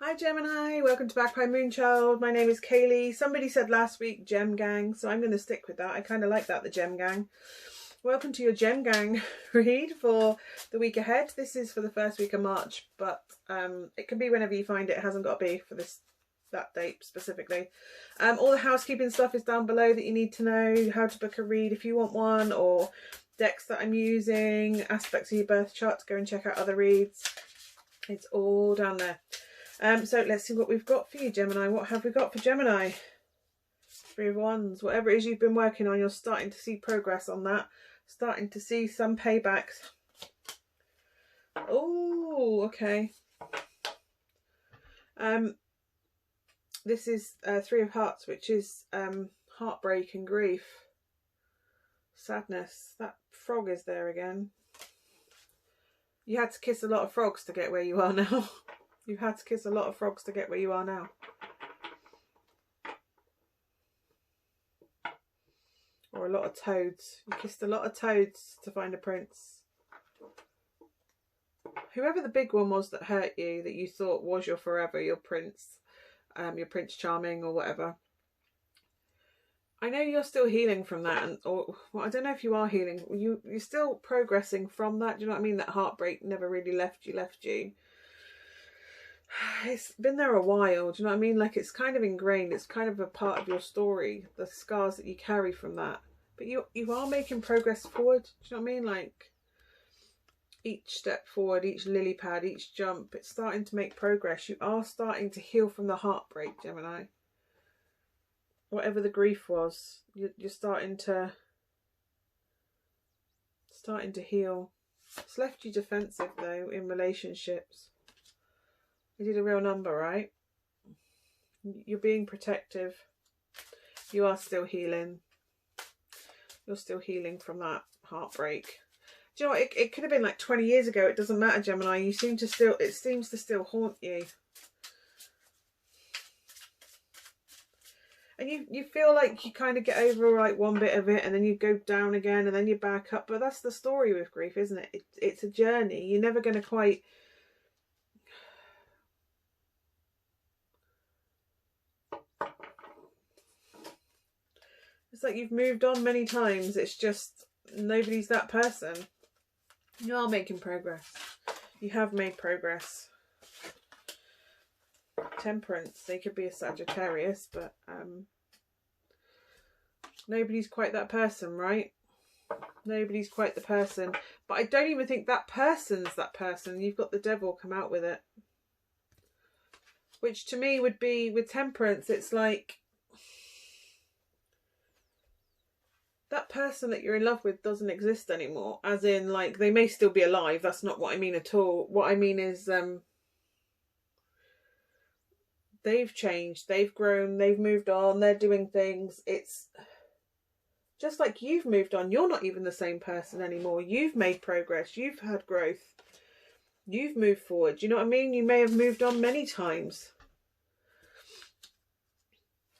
Hi Gemini, welcome to Magpie Moonchild. My name is Kayleigh. Somebody said last week Gem Gang, so I'm going to stick with that. I kind of like that, the Gem Gang. Welcome to your Gem Gang read for the week ahead. This is for the first week of March, but it can be whenever you find it. It hasn't got to be for that date specifically. All the housekeeping stuff is down below that you need to know, how to book a read if you want one, or decks that I'm using, aspects of your birth chart to go and check out other reads. It's all down there. So let's see what we've got for you, Gemini. What have we got for Gemini? Three of Wands. Whatever it is you've been working on, you're starting to see progress on that. Starting to see some paybacks. Oh, okay. This is Three of Hearts, which is heartbreak and grief. Sadness. That frog is there again. You had to kiss a lot of frogs to get where you are now. You've had to kiss a lot of frogs to get where you are now. Or a lot of toads. You kissed a lot of toads to find a prince. Whoever the big one was that hurt you, that you thought was your forever, your Prince Charming or whatever. I know you're still healing from that, well, I don't know if you are healing. You're still progressing from that. Do you know what I mean? That heartbreak never really left you. It's been there a while, do you know what I mean? Like, it's kind of ingrained, it's kind of a part of your story, the scars that you carry from that. But you are making progress forward, do you know what I mean? Like, each step forward, each lily pad, each jump, it's starting to make progress. You are starting to heal from the heartbreak, Gemini. Whatever the grief was, you're starting to heal. It's left you defensive, though, in relationships. You did a real number, right? You're being protective. You are still healing. You're still healing from that heartbreak. Do you know what? It could have been like 20 years ago. It doesn't matter, Gemini. It seems to still haunt you. And you feel like you kind of get over like one bit of it and then you go down again and then you back up. But that's the story with grief, isn't it? It's a journey. You're never going to quite... It's like you've moved on many times. It's just nobody's that person. You are making progress. You have made progress. Temperance. They could be a Sagittarius, but nobody's quite that person, right? Nobody's quite the person. But I don't even think that person's that person. You've got the devil come out with it. Which to me would be, with Temperance, it's like... that person that you're in love with doesn't exist anymore. As in, like, they may still be alive. That's not what I mean at all. What I mean is, they've changed. They've grown. They've moved on. They're doing things. It's just like you've moved on. You're not even the same person anymore. You've made progress. You've had growth. You've moved forward. You know what I mean? You may have moved on many times.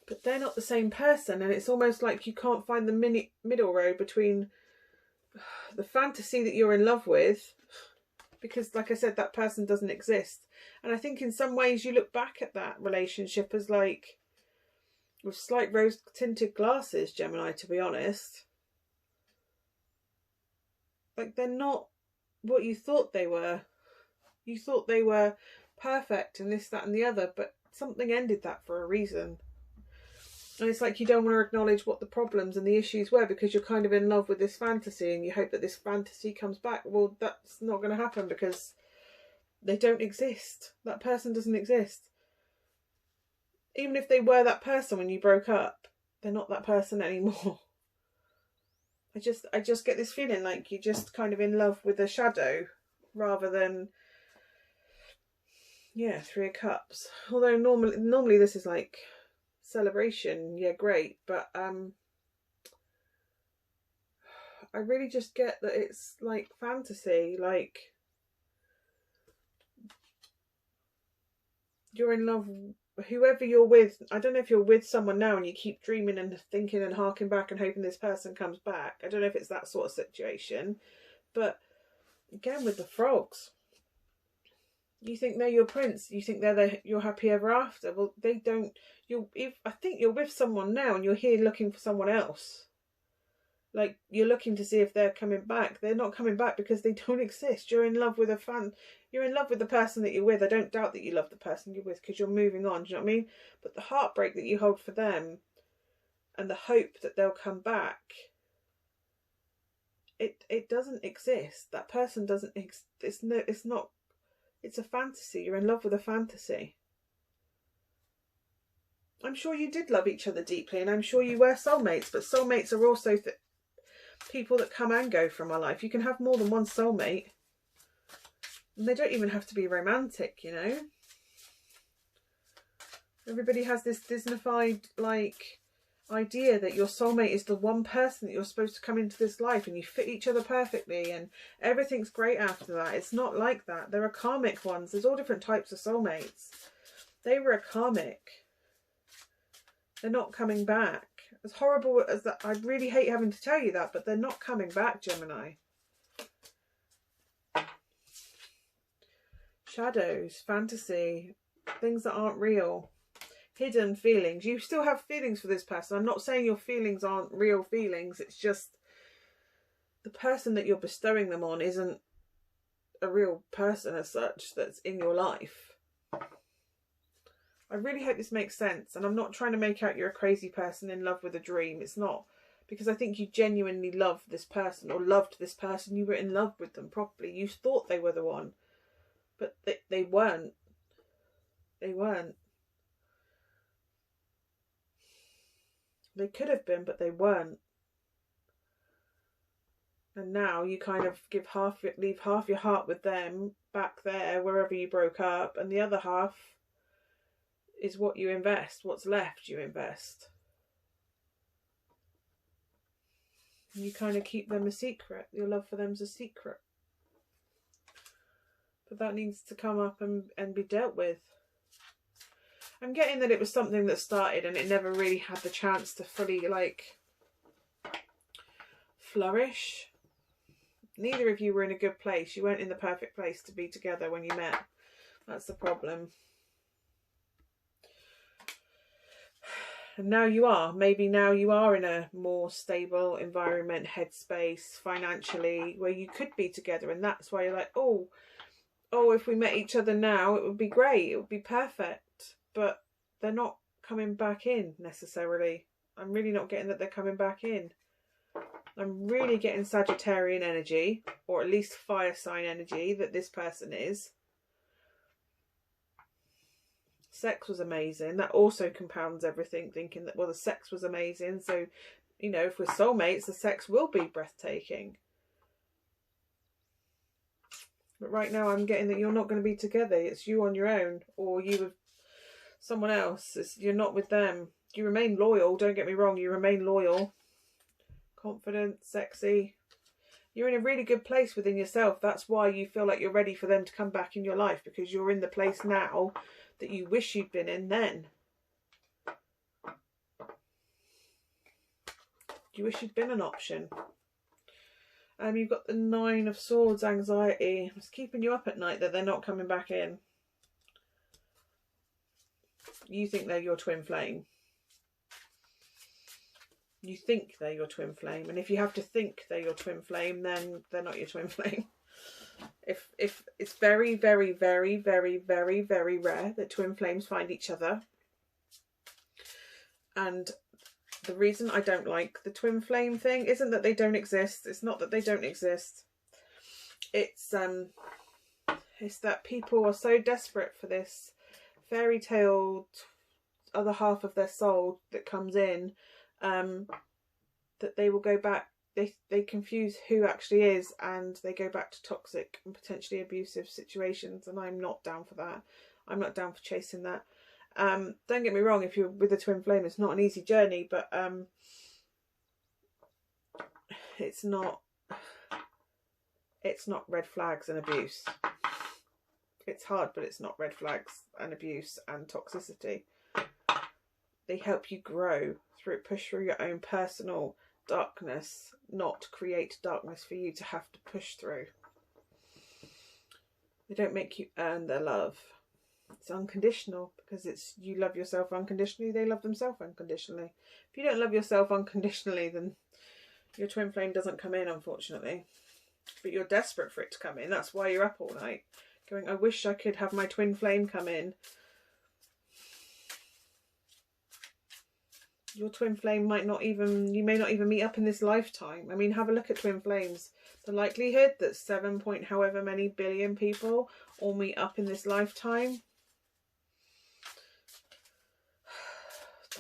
But they're not the same person, and it's almost like you can't find the middle road between the fantasy that you're in love with, because, like I said, that person doesn't exist. And I think in some ways you look back at that relationship as like with slight rose-tinted glasses, Gemini, to be honest. Like, they're not what you thought they were. You thought they were perfect and this, that and the other, but something ended that for a reason. And it's like you don't want to acknowledge what the problems and the issues were because you're kind of in love with this fantasy and you hope that this fantasy comes back. Well, that's not going to happen because they don't exist. That person doesn't exist. Even if they were that person when you broke up, they're not that person anymore. I just get this feeling like you're just kind of in love with a shadow rather than, yeah, Three of Cups. Although normally this is like celebration, yeah, great, but I really just get that it's like fantasy, like you're in love, whoever you're with. I don't know if you're with someone now and you keep dreaming and thinking and harking back and hoping this person comes back. I don't know if it's that sort of situation, but again with the frogs, You think they're your prince. You think they're your happy ever after. Well, they don't. I think you're with someone now and you're here looking for someone else. Like, you're looking to see if they're coming back. They're not coming back because they don't exist. You're in love with a fan. You're in love with the person that you're with. I don't doubt that you love the person you're with because you're moving on. Do you know what I mean? But the heartbreak that you hold for them and the hope that they'll come back, it doesn't exist. That person doesn't exist. It's not. It's a fantasy. You're in love with a fantasy. I'm sure you did love each other deeply, and I'm sure you were soulmates, but soulmates are also people that come and go from our life. You can have more than one soulmate. And they don't even have to be romantic, you know. Everybody has this Disneyfied, like, idea that your soulmate is the one person that you're supposed to come into this life and you fit each other perfectly and everything's great after that. It's not like that. There are karmic ones. There's all different types of soulmates. They were a karmic. They're not coming back. As horrible as that, I really hate having to tell you that, but they're not coming back, Gemini. Shadows, fantasy, things that aren't real. Hidden feelings. You still have feelings for this person. I'm not saying your feelings aren't real feelings. It's just the person that you're bestowing them on isn't a real person as such that's in your life. I really hope this makes sense. And I'm not trying to make out you're a crazy person in love with a dream. It's not. Because I think you genuinely love this person or loved this person. You were in love with them properly. You thought they were the one. But they weren't. They weren't. They could have been, but they weren't. And now you kind of leave half your heart with them back there, wherever you broke up, and the other half is what you invest. What's left, you invest. You kind of keep them a secret. Your love for them's a secret. But that needs to come up and be dealt with. I'm getting that it was something that started and it never really had the chance to fully, like, flourish. Neither of you were in a good place. You weren't in the perfect place to be together when you met. That's the problem. And now you are. Maybe now you are in a more stable environment, headspace, financially, where you could be together. And that's why you're like, oh, if we met each other now, it would be great. It would be perfect. But they're not coming back in necessarily. I'm really not getting that they're coming back in. I'm really getting Sagittarian energy, or at least fire sign energy, that this person is. Sex was amazing. That also compounds everything, thinking that, well, the sex was amazing. So, you know, if we're soulmates, the sex will be breathtaking. But right now I'm getting that you're not going to be together. It's you on your own, or you with someone else. You're not with them. You remain loyal, don't get me wrong, you remain loyal. Confident, sexy. You're in a really good place within yourself. That's why you feel like you're ready for them to come back in your life, because you're in the place now that you wish you'd been in then. You wish you'd been an option. You've got the 9 of Swords, anxiety. It's keeping you up at night that they're not coming back in. You think they're your twin flame. You think they're your twin flame. And if you have to think they're your twin flame, then they're not your twin flame. If it's very, very, very, very, very, very rare that twin flames find each other. And the reason I don't like the twin flame thing isn't that they don't exist. It's not that they don't exist. It's that people are so desperate for this fairy tale other half of their soul that comes in, that they will go back. They confuse who actually is, and they go back to toxic and potentially abusive situations. And I'm not down for that. I'm not down for chasing that. Don't get me wrong, if you're with a twin flame, it's not an easy journey, but it's not red flags and abuse. It's hard, but it's not red flags and abuse and toxicity. They help you grow push through your own personal darkness, not create darkness for you to have to push through. They don't make you earn their love. It's unconditional, because it's you love yourself unconditionally, they love themselves unconditionally. If you don't love yourself unconditionally, then your twin flame doesn't come in, unfortunately. But you're desperate for it to come in. That's why you're up all night going, I wish I could have my twin flame come in. Your twin flame might not even, you may not even meet up in this lifetime. I mean, have a look at twin flames. The likelihood that 7 point however many billion people all meet up in this lifetime.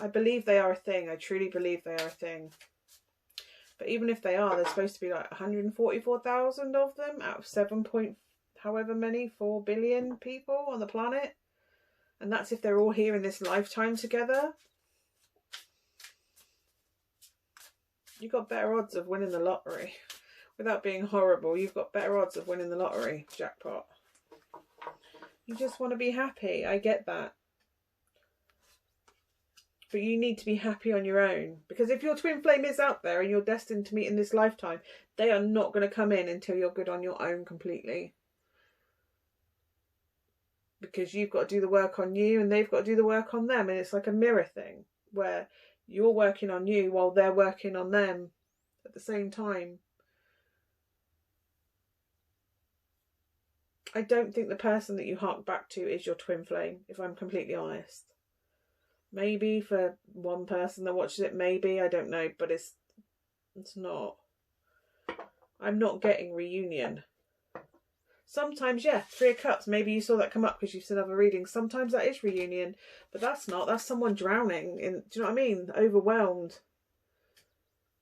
I believe they are a thing. I truly believe they are a thing. But even if they are, there's supposed to be like 144,000 of them out of 7 point however many, 4 billion people on the planet. And that's if they're all here in this lifetime together. You've got better odds of winning the lottery. Without being horrible, you've got better odds of winning the lottery jackpot. You just want to be happy. I get that. But you need to be happy on your own. Because if your twin flame is out there and you're destined to meet in this lifetime, they are not going to come in until you're good on your own completely. Because you've got to do the work on you and they've got to do the work on them. And it's like a mirror thing where you're working on you while they're working on them at the same time. I don't think the person that you hark back to is your twin flame, if I'm completely honest. Maybe for one person that watches it, maybe, I don't know, but it's not. I'm not getting reunion. Sometimes, yeah, 3 of Cups, maybe you saw that come up because you've seen other readings. Sometimes that is reunion, but that's not. That's someone drowning in, do you know what I mean? Overwhelmed.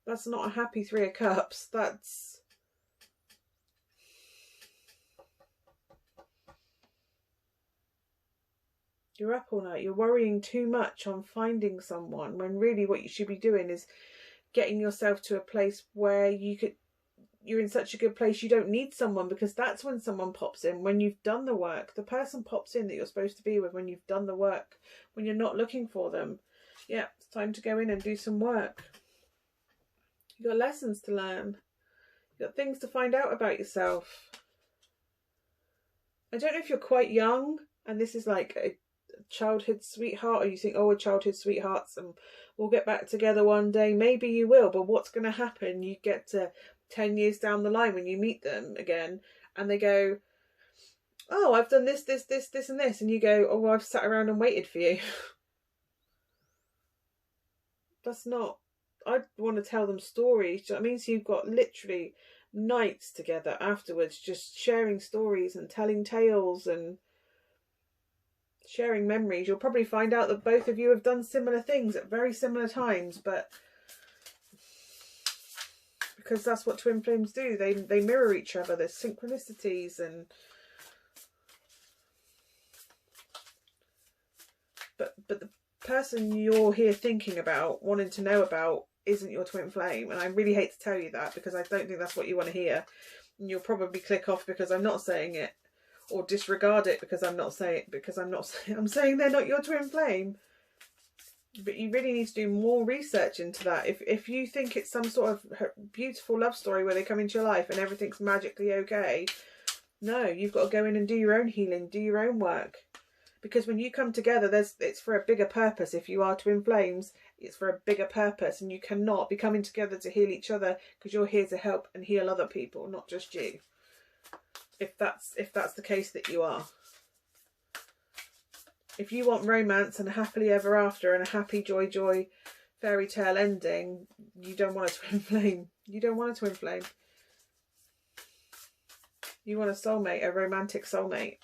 That's not a happy 3 of Cups. That's... You're up all night. You're worrying too much on finding someone when really what you should be doing is getting yourself to a place where you're in such a good place you don't need someone, because that's when someone pops in. When you've done the work, the person pops in that you're supposed to be with when you've done the work, when you're not looking for them. Yeah, it's time to go in and do some work. You've got lessons to learn. You've got things to find out about yourself. I don't know if you're quite young and this is like a childhood sweetheart, or you think, oh, we're childhood sweethearts and we'll get back together one day. Maybe you will, but what's going to happen? You get to 10 years down the line when you meet them again and they go, oh, I've done this and this, and you go, oh, well, I've sat around and waited for you. That's not... I want to tell them stories. Do you know what I mean? So you've got literally nights together afterwards just sharing stories and telling tales and sharing memories. You'll probably find out that both of you have done similar things at very similar times, but because that's what twin flames do. They mirror each other. There's synchronicities and... But the person you're here thinking about, wanting to know about, isn't your twin flame. And I really hate to tell you that, because I don't think that's what you want to hear. And you'll probably click off because I'm not saying it, or disregard it because I'm not saying it, because I'm saying they're not your twin flame. But you really need to do more research into that. If you think it's some sort of beautiful love story where they come into your life and everything's magically okay, no, you've got to go in and do your own healing, do your own work. Because when you come together, it's for a bigger purpose. If you are twin flames, it's for a bigger purpose, and you cannot be coming together to heal each other, because you're here to help and heal other people, not just you. If that's the case that you are. If you want romance and a happily ever after and a happy joy fairy tale ending, you don't want a twin flame. You don't want a twin flame. You want a soulmate, a romantic soulmate.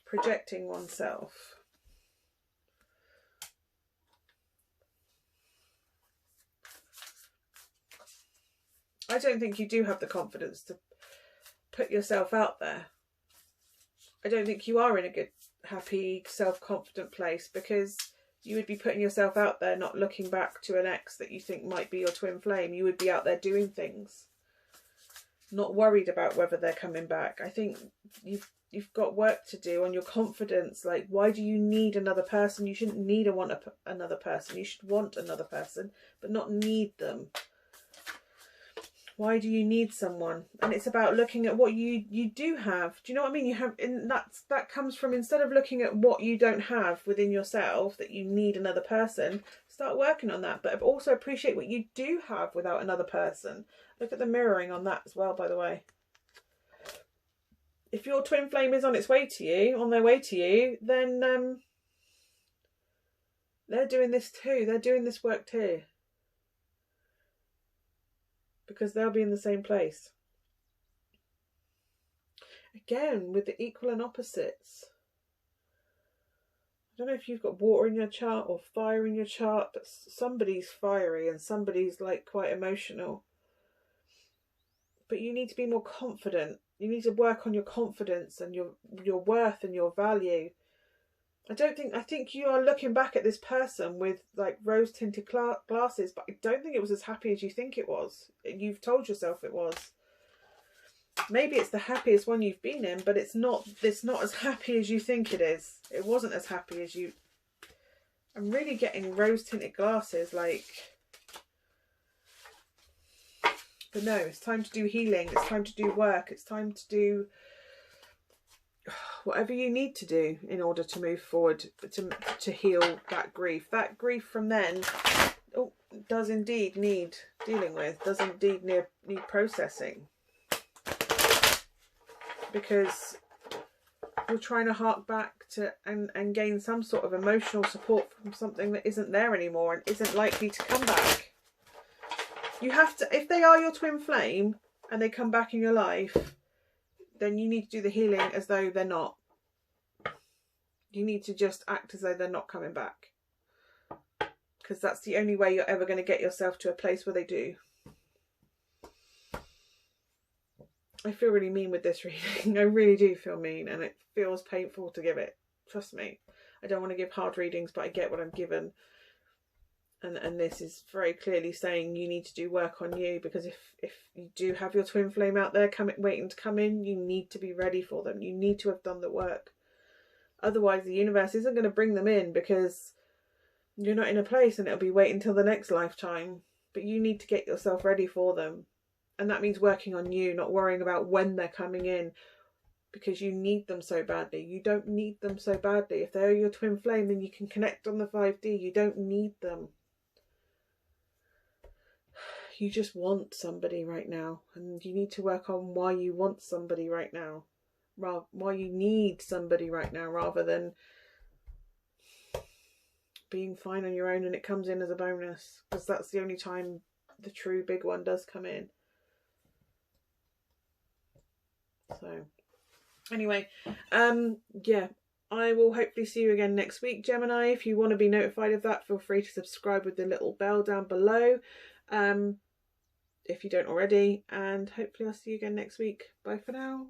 Projecting oneself. I don't think you do have the confidence to put yourself out there. I don't think you are in a good, happy, self-confident place, because you would be putting yourself out there, not looking back to an ex that you think might be your twin flame. You would be out there doing things, not worried about whether they're coming back. I think you've got work to do on your confidence. Like, why do you need another person? You shouldn't need or want another person. You should want another person, but not need them. Why do you need someone? And it's about looking at what you do have. Do you know what I mean? You have, and that comes from, instead of looking at what you don't have within yourself, that you need another person, start working on that. But also appreciate what you do have without another person. Look at the mirroring on that as well, by the way. If your twin flame is on its way to you, on their way to you, then they're doing this too. They're doing this work too. Because they'll be in the same place. Again, with the equal and opposites. I don't know if you've got water in your chart or fire in your chart, but somebody's fiery and somebody's like quite emotional. But you need to be more confident. You need to work on your confidence and your worth and your value. I think you are looking back at this person with like rose tinted glasses, but I don't think it was as happy as you think it was. You've told yourself it was. Maybe it's the happiest one you've been in, but it's not as happy as you think it is. It wasn't as happy as you. I'm really getting rose tinted glasses, like. But no, it's time to do healing. It's time to do work. It's time to do whatever you need to do in order to move forward, to heal that grief. That grief from then does indeed need dealing with, does indeed need processing. Because you're trying to hark back to and gain some sort of emotional support from something that isn't there anymore and isn't likely to come back. You have to, if they are your twin flame and they come back in your life, then you need to do the healing as though they're not. You need to just act as though they're not coming back. Because that's the only way you're ever going to get yourself to a place where they do. I feel really mean with this reading. I really do feel mean, and it feels painful to give it. Trust me. I don't want to give hard readings, but I get what I'm given. And this is very clearly saying you need to do work on you, because if you do have your twin flame out there waiting to come in, you need to be ready for them. You need to have done the work. Otherwise, the universe isn't going to bring them in because you're not in a place, and it'll be waiting till the next lifetime. But you need to get yourself ready for them. And that means working on you, not worrying about when they're coming in, because you need them so badly. You don't need them so badly. If they're your twin flame, then you can connect on the 5D. You don't need them. You just want somebody right now, and you need to work on why you want somebody right now, why you need somebody right now, rather than being fine on your own and it comes in as a bonus, because that's the only time the true big one does come in. So anyway, yeah, I will hopefully see you again next week, Gemini. If you want to be notified of that, feel free to subscribe with the little bell down below, if you don't already, and hopefully I'll see you again next week. Bye for now.